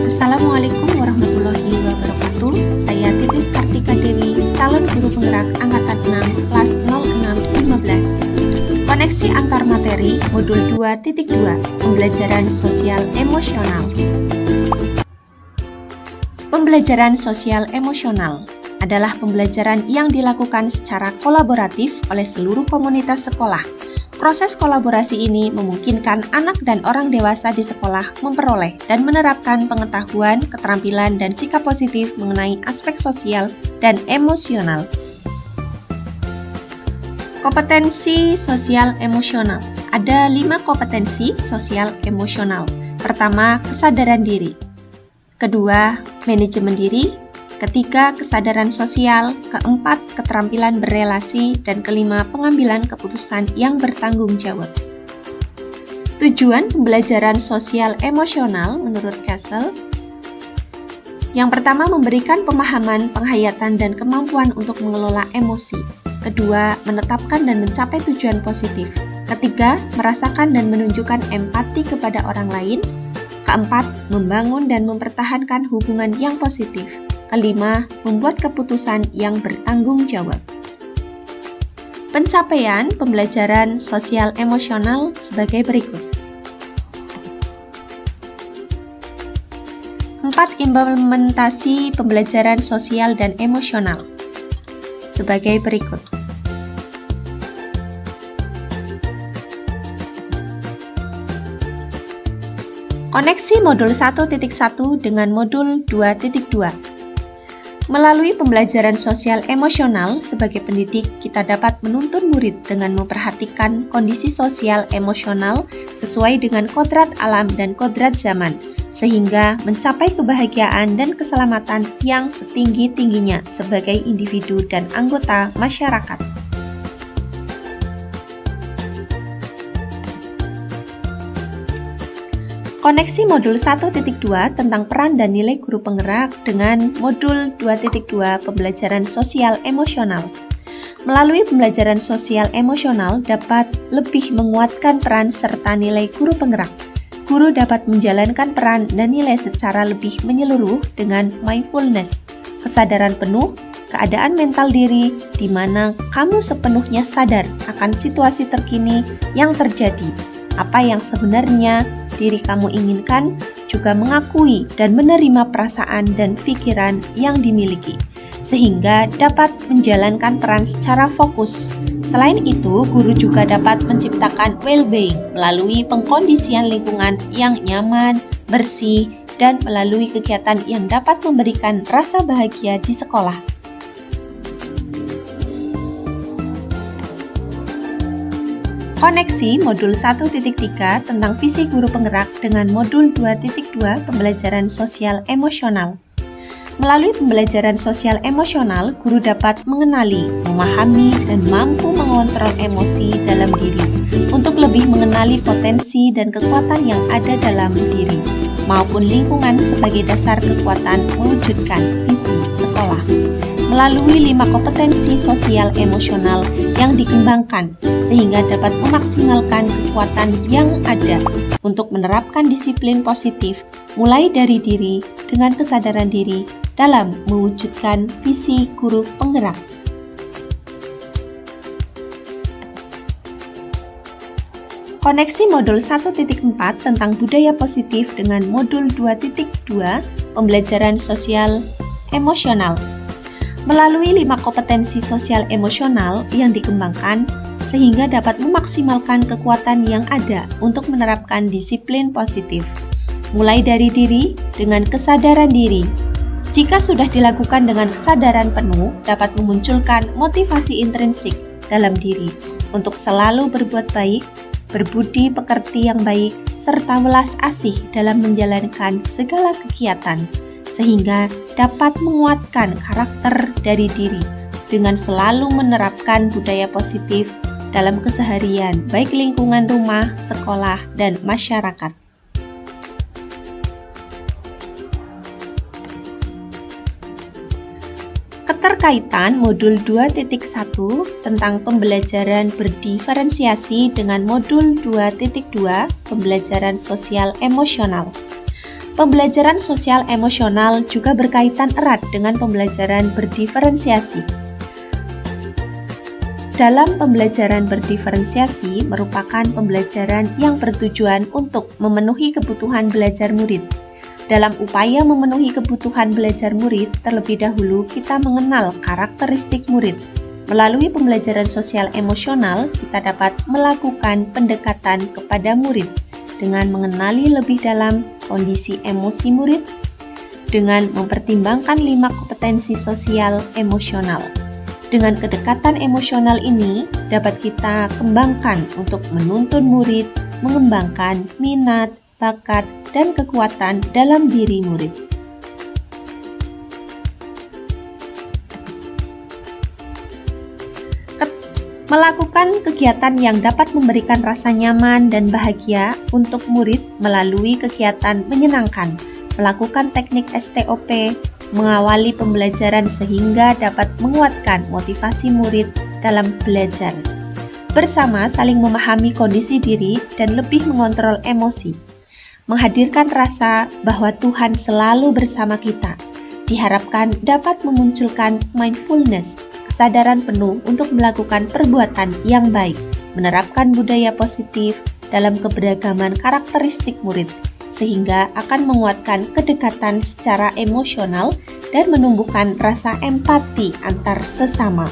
Assalamualaikum warahmatullahi wabarakatuh. Saya Titis Kartika Dewi, calon guru penggerak angkatan 6 kelas 0615. Koneksi antar materi modul 2.2 Pembelajaran sosial emosional. Pembelajaran sosial emosional adalah pembelajaran yang dilakukan secara kolaboratif oleh seluruh komunitas sekolah. Proses kolaborasi ini memungkinkan anak dan orang dewasa di sekolah memperoleh dan menerapkan pengetahuan, keterampilan, dan sikap positif mengenai aspek sosial dan emosional. Kompetensi sosial emosional. Ada 5 kompetensi sosial emosional. Pertama, kesadaran diri. Kedua, manajemen diri. Ketiga, kesadaran sosial. Keempat, keterampilan berelasi. Dan kelima, pengambilan keputusan yang bertanggung jawab. Tujuan pembelajaran sosial emosional menurut Castle. Yang pertama, memberikan pemahaman, penghayatan, dan kemampuan untuk mengelola emosi. Kedua, menetapkan dan mencapai tujuan positif. Ketiga, merasakan dan menunjukkan empati kepada orang lain. Keempat, membangun dan mempertahankan hubungan yang positif. Kelima, membuat keputusan yang bertanggung jawab. Pencapaian pembelajaran sosial emosional sebagai berikut. 4. Implementasi pembelajaran sosial dan emosional sebagai berikut. Koneksi modul 1.1 dengan modul 2.2. Melalui pembelajaran sosial emosional sebagai pendidik, kita dapat menuntun murid dengan memperhatikan kondisi sosial emosional sesuai dengan kodrat alam dan kodrat zaman, sehingga mencapai kebahagiaan dan keselamatan yang setinggi-tingginya sebagai individu dan anggota masyarakat. Koneksi modul 1.2 tentang peran dan nilai guru penggerak dengan modul 2.2 pembelajaran sosial emosional. Melalui pembelajaran sosial emosional dapat lebih menguatkan peran serta nilai guru penggerak. Guru dapat menjalankan peran dan nilai secara lebih menyeluruh dengan mindfulness, kesadaran penuh, keadaan mental diri di mana kamu sepenuhnya sadar akan situasi terkini yang terjadi, apa yang sebenarnya diri kamu inginkan, juga mengakui dan menerima perasaan dan pikiran yang dimiliki, sehingga dapat menjalankan peran secara fokus. Selain itu, guru juga dapat menciptakan well-being melalui pengkondisian lingkungan yang nyaman, bersih, dan melalui kegiatan yang dapat memberikan rasa bahagia di sekolah. Koneksi modul 1.3 tentang visi guru penggerak dengan modul 2.2 pembelajaran sosial emosional. Melalui pembelajaran sosial emosional, guru dapat mengenali, memahami, dan mampu mengontrol emosi dalam diri untuk lebih mengenali potensi dan kekuatan yang ada dalam diri maupun lingkungan sebagai dasar kekuatan mewujudkan visi sekolah. Melalui 5 kompetensi sosial emosional yang dikembangkan sehingga dapat memaksimalkan kekuatan yang ada untuk menerapkan disiplin positif mulai dari diri dengan kesadaran diri dalam mewujudkan visi guru penggerak. Koneksi modul 1.4 tentang budaya positif dengan modul 2.2 pembelajaran sosial emosional. Melalui 5 kompetensi sosial emosional yang dikembangkan sehingga dapat memaksimalkan kekuatan yang ada untuk menerapkan disiplin positif, mulai dari diri dengan kesadaran diri. Jika sudah dilakukan dengan kesadaran penuh, dapat memunculkan motivasi intrinsik dalam diri untuk selalu berbuat baik, berbudi pekerti yang baik, serta welas asih dalam menjalankan segala kegiatan, sehingga dapat menguatkan karakter dari diri dengan selalu menerapkan budaya positif dalam keseharian, baik lingkungan rumah, sekolah, dan masyarakat. Keterkaitan modul 2.1 tentang pembelajaran berdiferensiasi dengan modul 2.2 pembelajaran sosial emosional. Pembelajaran sosial emosional juga berkaitan erat dengan pembelajaran berdiferensiasi. Dalam pembelajaran berdiferensiasi merupakan pembelajaran yang bertujuan untuk memenuhi kebutuhan belajar murid. Dalam upaya memenuhi kebutuhan belajar murid, terlebih dahulu kita mengenal karakteristik murid. Melalui pembelajaran sosial emosional, kita dapat melakukan pendekatan kepada murid dengan mengenali lebih dalam kondisi emosi murid, dengan mempertimbangkan 5 kompetensi sosial emosional. Dengan kedekatan emosional ini, dapat kita kembangkan untuk menuntun murid, mengembangkan minat, bakat, dan kekuatan dalam diri murid. Melakukan kegiatan yang dapat memberikan rasa nyaman dan bahagia untuk murid melalui kegiatan menyenangkan, melakukan teknik STOP, mengawali pembelajaran sehingga dapat menguatkan motivasi murid dalam belajar. Bersama saling memahami kondisi diri dan lebih mengontrol emosi. Menghadirkan rasa bahwa Tuhan selalu bersama kita. Diharapkan dapat memunculkan mindfulness, kesadaran penuh untuk melakukan perbuatan yang baik, menerapkan budaya positif dalam keberagaman karakteristik murid, sehingga akan menguatkan kedekatan secara emosional dan menumbuhkan rasa empati antar sesama.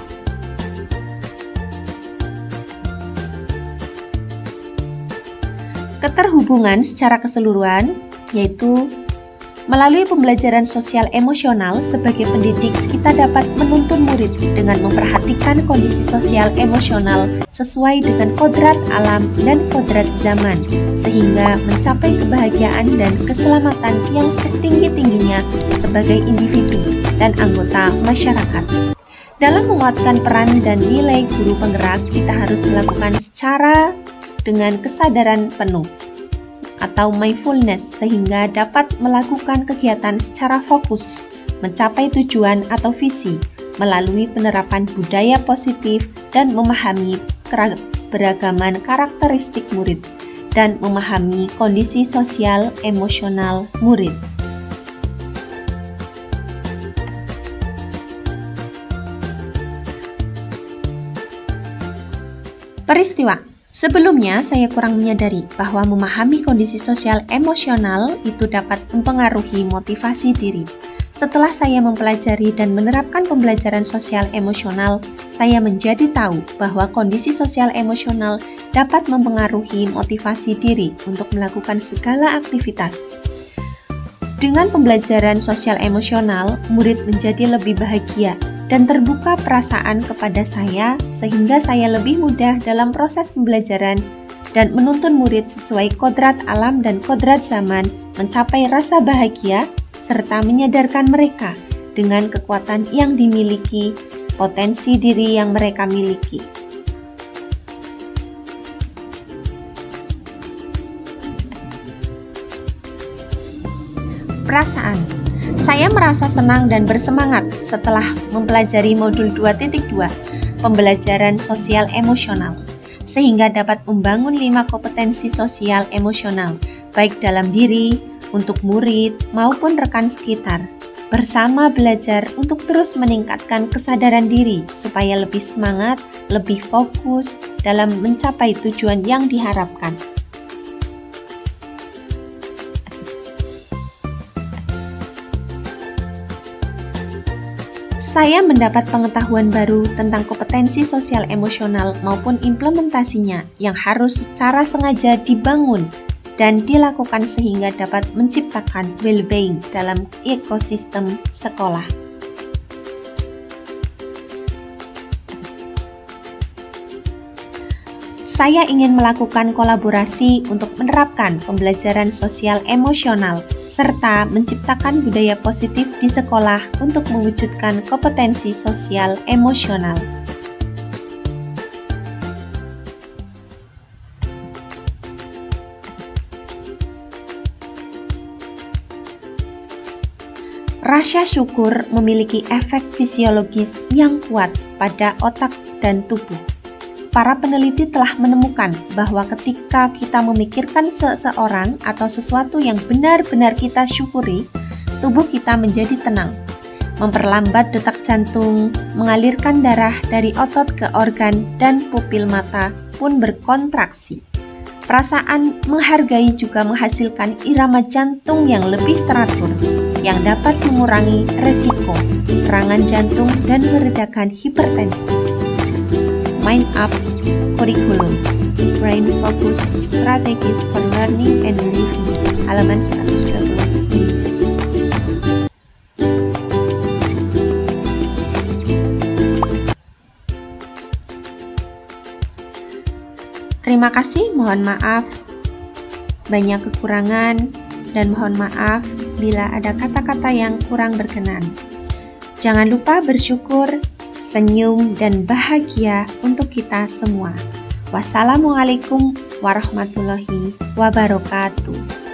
Keterhubungan secara keseluruhan, yaitu melalui pembelajaran sosial emosional sebagai pendidik, kita dapat menuntun murid dengan memperhatikan kondisi sosial emosional sesuai dengan kodrat alam dan kodrat zaman, sehingga mencapai kebahagiaan dan keselamatan yang setinggi-tingginya sebagai individu dan anggota masyarakat. Dalam menguatkan peran dan nilai guru penggerak, kita harus melakukan secara dengan kesadaran penuh atau mindfulness sehingga dapat melakukan kegiatan secara fokus, mencapai tujuan atau visi melalui penerapan budaya positif dan memahami keberagaman karakteristik murid dan memahami kondisi sosial emosional murid. Peristiwa. Sebelumnya, saya kurang menyadari bahwa memahami kondisi sosial emosional itu dapat mempengaruhi motivasi diri. Setelah saya mempelajari dan menerapkan pembelajaran sosial emosional, saya menjadi tahu bahwa kondisi sosial emosional dapat mempengaruhi motivasi diri untuk melakukan segala aktivitas. Dengan pembelajaran sosial emosional, murid menjadi lebih bahagia dan terbuka perasaan kepada saya sehingga saya lebih mudah dalam proses pembelajaran dan menuntun murid sesuai kodrat alam dan kodrat zaman mencapai rasa bahagia serta menyadarkan mereka dengan kekuatan yang dimiliki, potensi diri yang mereka miliki. Perasaan. Saya merasa senang dan bersemangat setelah mempelajari modul 2.2, pembelajaran sosial emosional, sehingga dapat membangun 5 kompetensi sosial emosional, baik dalam diri, untuk murid, maupun rekan sekitar. Bersama belajar untuk terus meningkatkan kesadaran diri, supaya lebih semangat, lebih fokus dalam mencapai tujuan yang diharapkan. Saya mendapat pengetahuan baru tentang kompetensi sosial emosional maupun implementasinya yang harus secara sengaja dibangun dan dilakukan sehingga dapat menciptakan well-being dalam ekosistem sekolah. Saya ingin melakukan kolaborasi untuk menerapkan pembelajaran sosial emosional serta menciptakan budaya positif di sekolah untuk mewujudkan kompetensi sosial emosional. Rasa syukur memiliki efek fisiologis yang kuat pada otak dan tubuh. para peneliti telah menemukan bahwa ketika kita memikirkan seseorang atau sesuatu yang benar-benar kita syukuri, tubuh kita menjadi tenang, memperlambat detak jantung, mengalirkan darah dari otot ke organ, dan pupil mata pun berkontraksi. Perasaan menghargai juga menghasilkan irama jantung yang lebih teratur, yang dapat mengurangi resiko serangan jantung dan meredakan hipertensi. Mind Up Curriculum, Brain Focus Strategies for Learning and Living, halaman 129. Terima kasih, mohon maaf banyak kekurangan dan mohon maaf bila ada kata-kata yang kurang berkenan. Jangan lupa bersyukur, senyum, dan bahagia untuk kita semua. Wassalamualaikum warahmatullahi wabarakatuh.